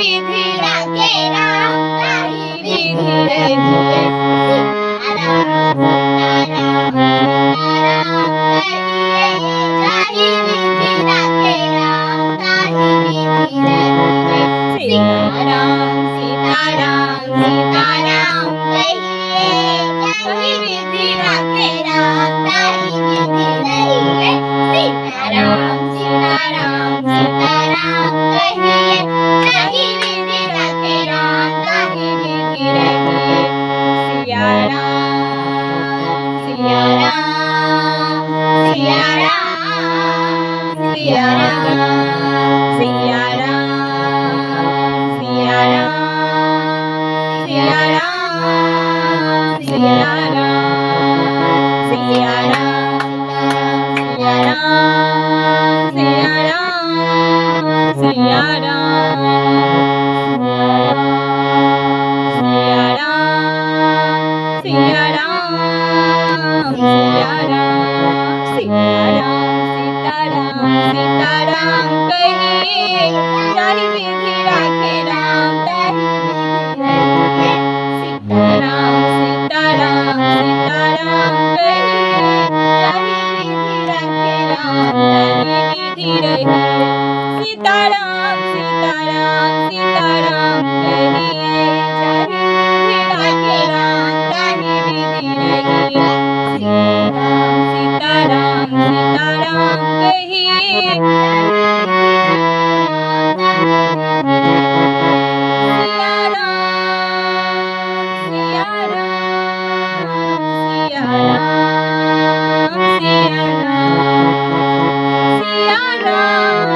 विधि राखे राम ताहि विधि रहिए सीताराम सीताराम सीताराम कहिए जाहि विधि राखे राम ताहि विधि रहिए सीताराम सीताराम सीताराम कहिए जाहि विधि राखे राम ताहि विधि रहिए सीताराम सीताराम सीताराम कहिए जाहि विधि राखे राम ताहि विधि रहिए सिया राम सिया राम सिया राम सिया राम सिया राम सिया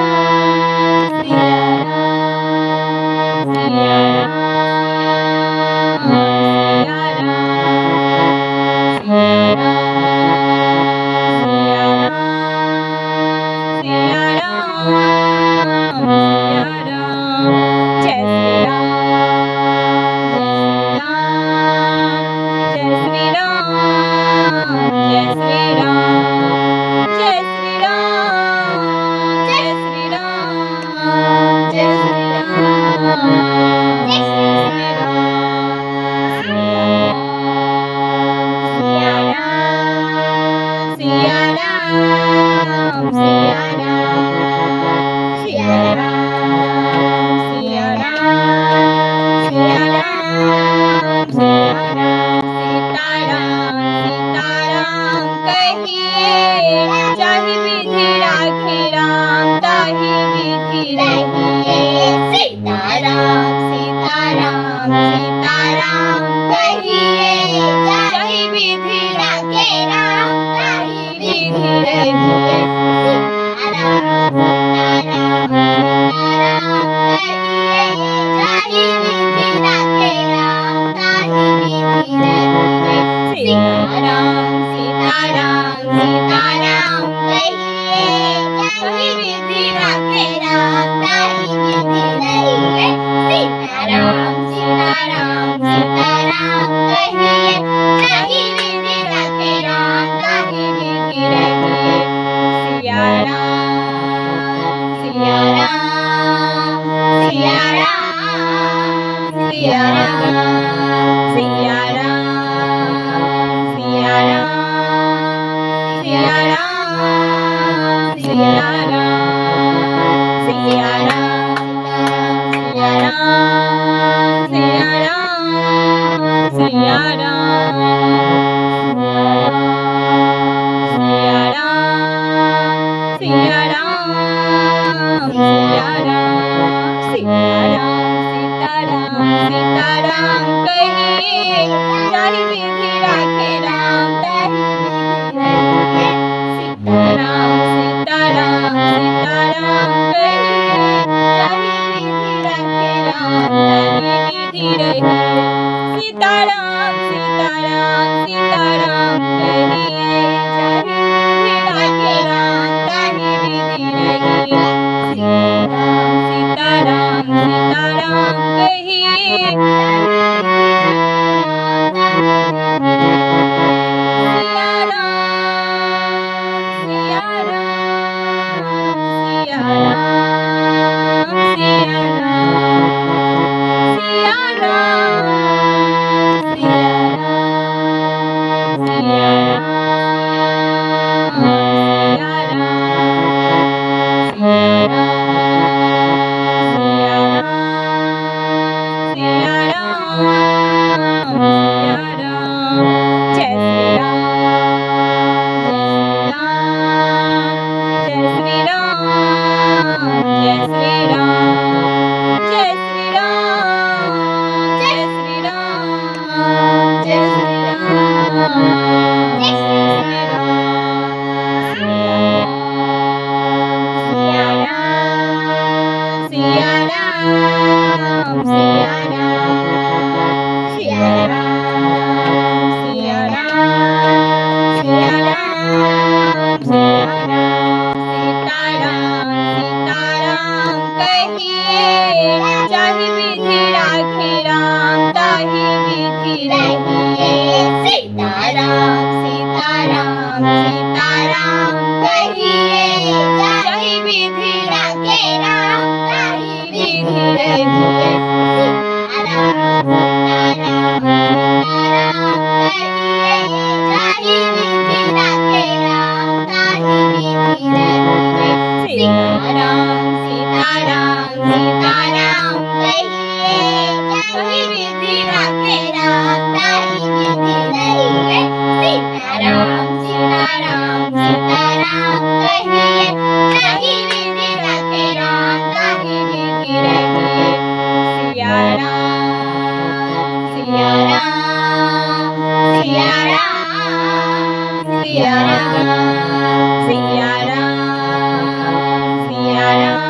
राम सिया राम सिया राम सिया राम सिया राम सिया राम सिया राम सिया राम सीताराम सीताराम कहिए जाहि विधि राखे राम ताहि विधि रहिए सीताराम सीताराम सीताराम कहिए जाहि विधि राखे राम ताहि विधि रहिए सीताराम सीताराम सीताराम कहिए जाहि विधि राखे राम ताहि विधि रहिए सीताराम सीताराम सीताराम कहिए सीताराम सीताराम कहिए। Ram, Siya Ram, Siya Ram, Siya Ram, Siya Ram, Siya Ram, Sitaram Sitaram कहिए, जाहि विधि राखे राम ताहि विधि रहिए। सीताराम सीताराम सीताराम कहिए, जाहि विधि राखे राम ताहि विधि रहिए। सीताराम सीताराम सीताराम कहिए, जाहि विधि राखे राम ताहि विधि रहिए। सीताराम सीताराम सीताराम कहिए, जाहि विधि राखे राम ताहि विधि रहिए। सिया राम सिया राम सिया राम सिया राम सिया राम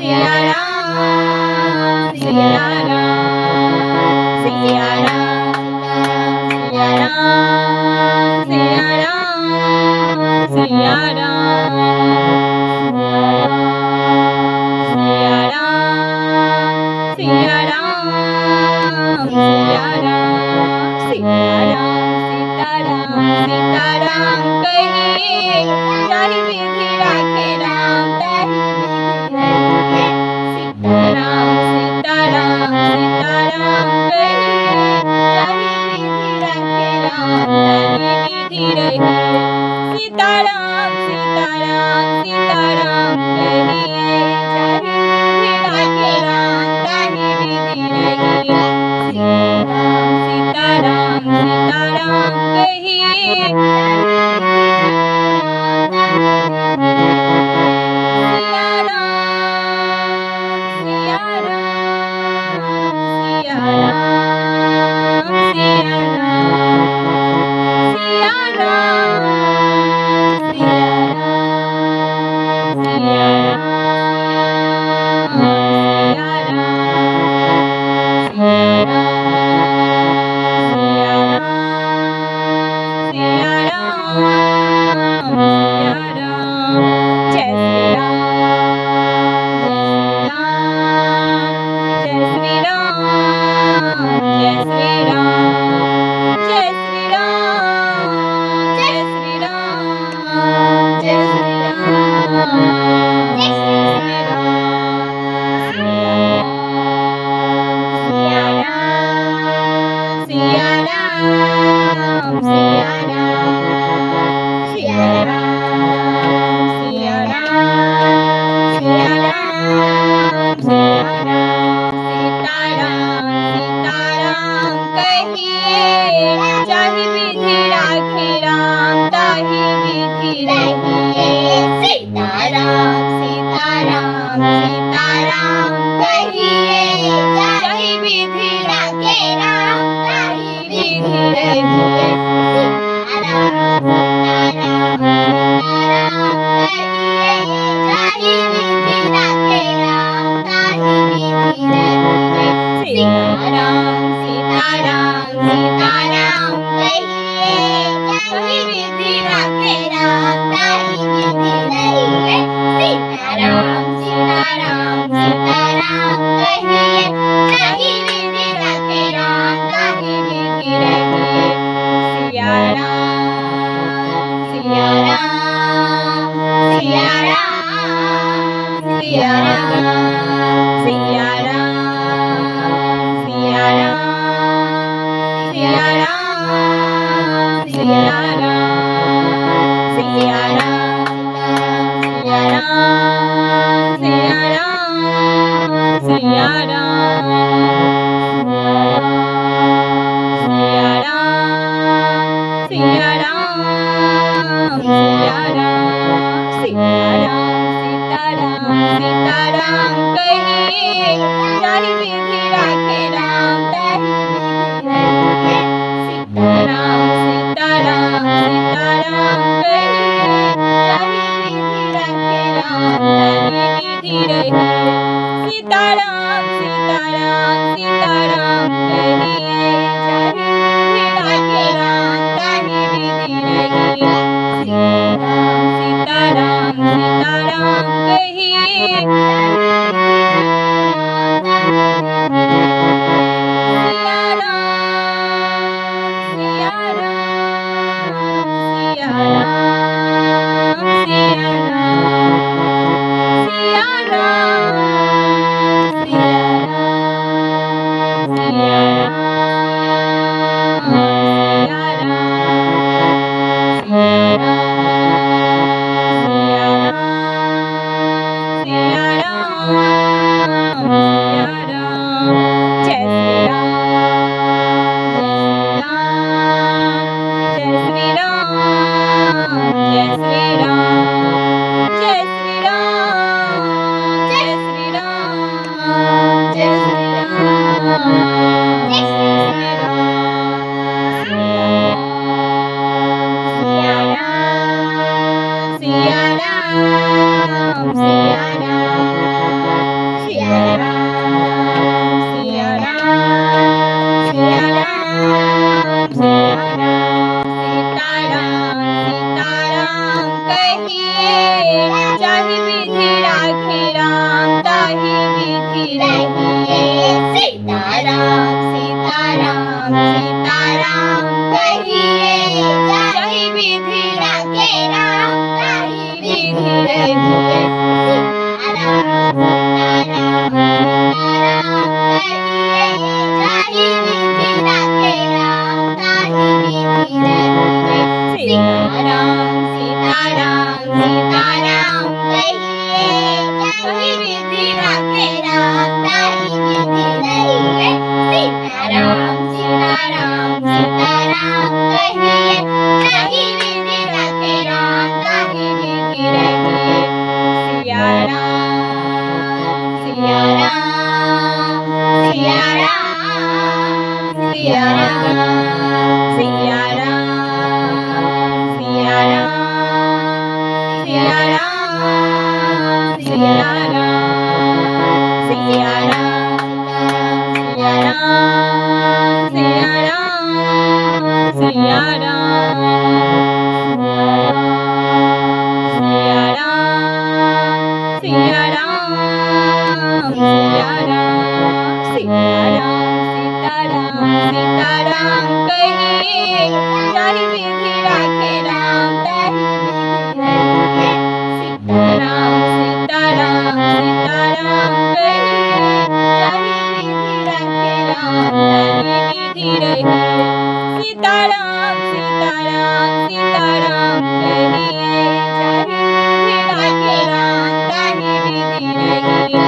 सिया राम सिया राम सिया राम सिया राम सिया राम सिया राम सिया राम सिया राम सीताराम सीताराम कहिए, जाहि विधि राखे राम ताहि विधि रहिए। सीताराम सीताराम सीताराम कहिए, जाहि विधि राखे राम ताहि विधि रहिए। सीताराम सीताराम सीताराम कहिए, जाहि विधि राखे राम ताहि विधि रहिए। सीताराम सीताराम सीताराम कहिए, सिया राम सिया राम सिया राम सिया राम सिया राम सिया राम सिया राम सिया राम जाहि विधि राखे राम ताहि विधि रहिए। सीताराम सीताराम सीताराम कहिए, जाहि विधि राखे राम ताहि विधि रहिए। सीताराम सीताराम सीताराम कहिए, जाहि विधि राखे राम ताहि विधि रहिए। सीताराम सीताराम सीताराम कहिए, जाहि विधि राखे राम ताहि विधि रहिए। सीताराम सीताराम सीताराम कहिए, जाहि विधि राखे राम ताहि विधि रहिए। सिया राम सिया राम सिया राम सिया राम सिया राम सिया राम सिया राम सिया राम सिया राम सिया राम सिया राम सिया राम सिया राम सिया राम सीताराम सीताराम सीताराम सीताराम सीताराम सीताराम कहिए जाहि विधि राखे राम ताहि विधि रहिए सीताराम सीताराम सीताराम कहिए सीताराम कहिए जाहि विधि राखे राम ताहि विधि रहिए